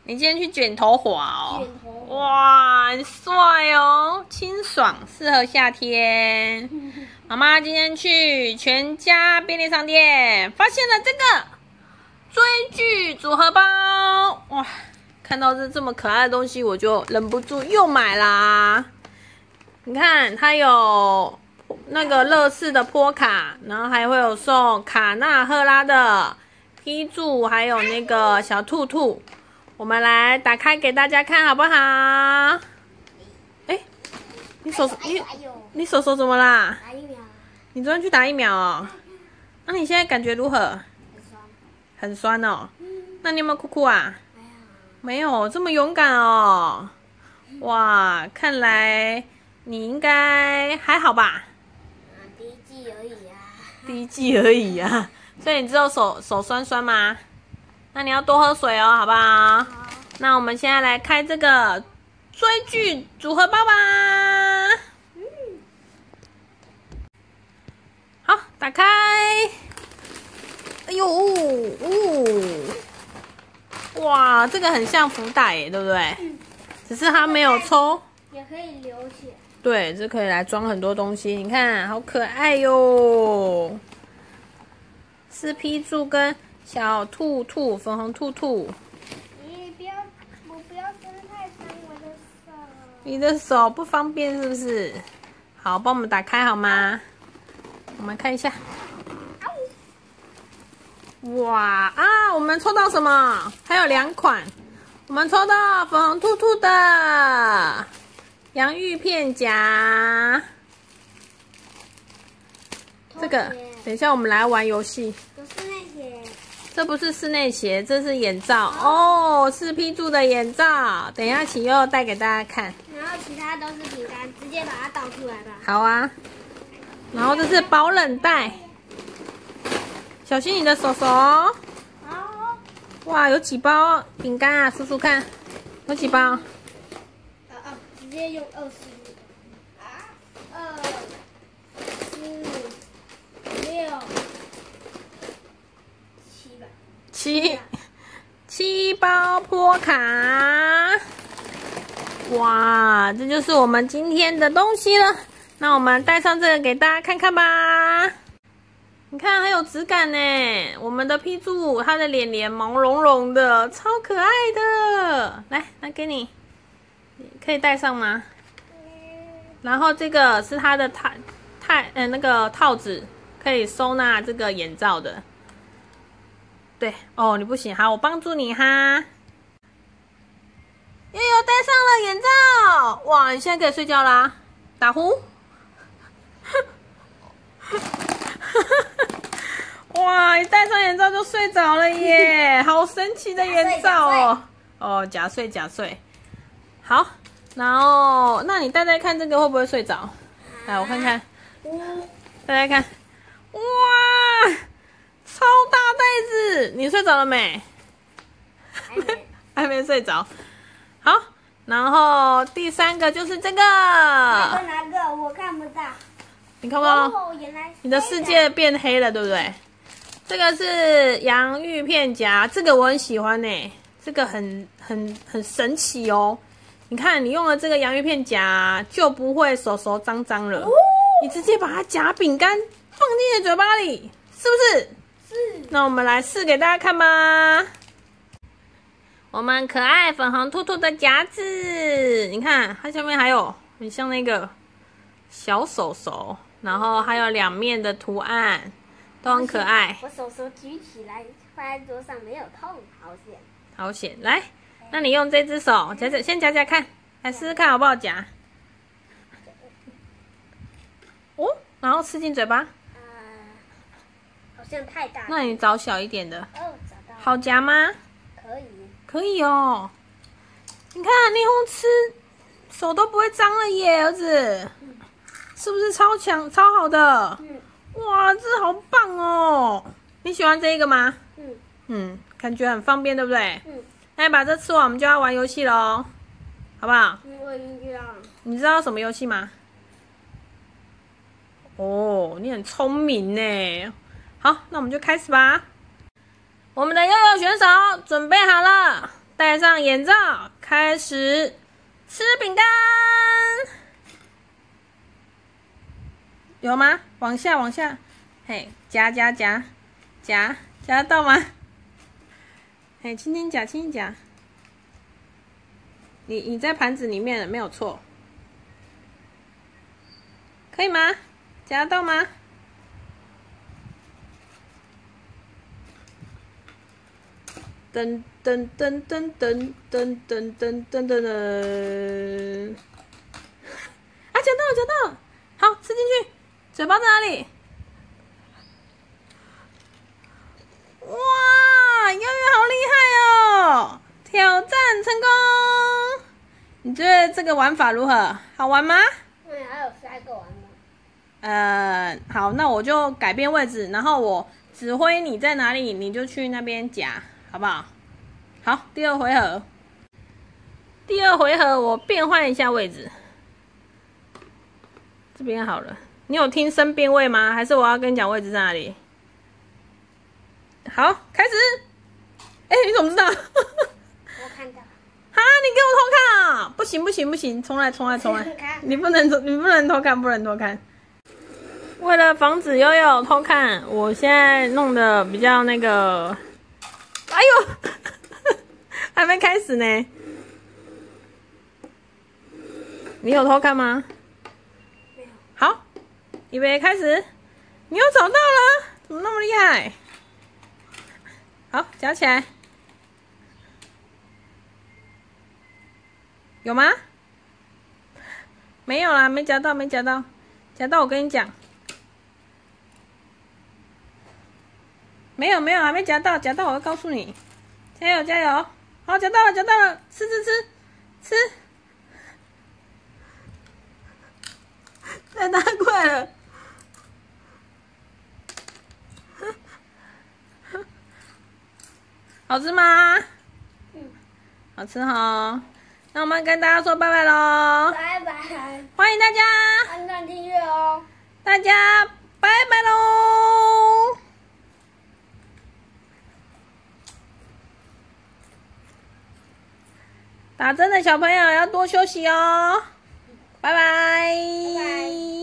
你今天去卷头滑哦？卷头滑哇，很帅哦，清爽，适合夏天。妈妈今天去全家便利商店，发现了这个追剧组合包，哇！看到这么可爱的东西，我就忍不住又买啦。你看，它有那个乐事的波卡，然后还会有送卡纳赫拉的批注，还有那个小兔兔。我们来打开给大家看好不好？哎，你手怎么啦？打疫苗，你昨天去打疫苗哦？那你现在感觉如何？很酸。很酸哦。那你有没有哭哭啊？没有。没有，这么勇敢哦。哇，看来你应该还好吧？第一季而已啊。第一季而已啊。所以你只有手酸酸吗？那你要多喝水哦，好不好？好。那我们现在来开这个追剧组合包吧。好，打开。哎呦，哇，这个很像福袋耶，对不对？只是它没有抽。也可以流血。对，这可以来装很多东西。你看，好可爱哟！是批注跟小兔兔、粉红兔兔。我不要伸太长我的手。你的手不方便是不是？好，帮我们打开好吗？我们看一下。哇啊！我们抽到什么？还有2款。我们抽到粉红兔兔的洋芋片夹。这个，等一下我们来玩游戏。有室内鞋。这不是室内鞋，这是眼罩哦，是批注的眼罩。等一下启佑带给大家看。然后其他都是饼干，直接把它倒出来吧。好啊。然后这是保冷袋，小心你的手手哦。好。哇，有几包饼干啊？数数看，有几包？直接用20。2、4、6、7吧。7包波卡。哇，这就是我们今天的东西了。那我们带上这个给大家看看吧。你看，很有质感呢。我们的批注，它的脸毛茸茸的，超可爱的。来，拿给你，可以戴上吗？然后这个是它的那个套子，可以收纳这个眼罩的。对哦，你不行，好，我帮助你哈。悠悠戴上了眼罩，哇，你现在可以睡觉啦，打呼。哇，你戴上眼罩就睡着了耶，好神奇的眼罩哦！哦，假睡。好，然后那你戴看这个会不会睡着？来，我看看，戴看，哇，超大袋子，你睡着了没？还没睡着。好，然后第3个就是这个。哪个？我看不到。你看不到？哦，原来你的世界变黑了，对不对？这个是洋芋片夹，这个我很喜欢呢，这个很神奇哦。你看，你用了这个洋芋片夹，就不会手脏脏了。你直接把它夹饼干放进你的嘴巴里，是不是？是。那我们来试给大家看吧。我们可爱粉红兔兔的夹子，你看它下面还有很像那个小手手，然后还有2面的图案，都很可爱。我手举起来放在桌上没有痛，好险。好险！来，那你用这只手先夹看，来试试看好不好夹。哦，然后吃进嘴巴。好像太大。那你找小一点的。哦，找到了。好夹吗？可以。可以哦。你看，你以后吃手都不会脏了耶，儿子。是不是超强、超好的？哇，这好棒哦！你喜欢这一个吗？感觉很方便，对不对？那把这吃完，我们就要玩游戏喽，好不好？我已经知道了。你知道什么游戏吗？哦，你很聪明呢。好，那我们就开始吧。我们的悠悠选手准备好了，戴上眼罩，开始吃饼干。有吗？往下，往下，嘿，夹得到吗？嘿，轻轻夹，轻轻夹。你在盘子里面没有错，可以吗？夹得到吗？噔噔噔噔噔噔噔噔噔噔！啊，夹到了，夹到了！好，吃进去。嘴巴在哪里？哇，悠悠好厉害哦！挑战成功。你觉得这个玩法如何？好玩吗？还有3个玩吗？好，那我就改变位置，然后我指挥你在哪里，你就去那边夹，好不好？好，第二回合。第二回合我变换一下位置，这边好了。你有听声辨位吗？还是我要跟你讲位置在哪里？好，开始。哎，你怎么知道？我看到。啊！你给我偷看啊！不行不行不行，重来！你不能偷看。为了防止悠悠偷看，我现在弄得比较那个。哎呦，还没开始呢。你有偷看吗？没有。好，预备开始。你又找到了，怎么那么厉害？好，夹起来。有吗？没有啦，没夹到。夹到我跟你讲。没有，还没夹到，我会告诉你。加油！好，夹到了，吃！太大块了。好吃吗？好吃齁。那我们跟大家说拜拜喽！拜拜！欢迎大家按赞订阅哦！大家拜拜喽！打针的小朋友要多休息哦！拜拜！拜拜。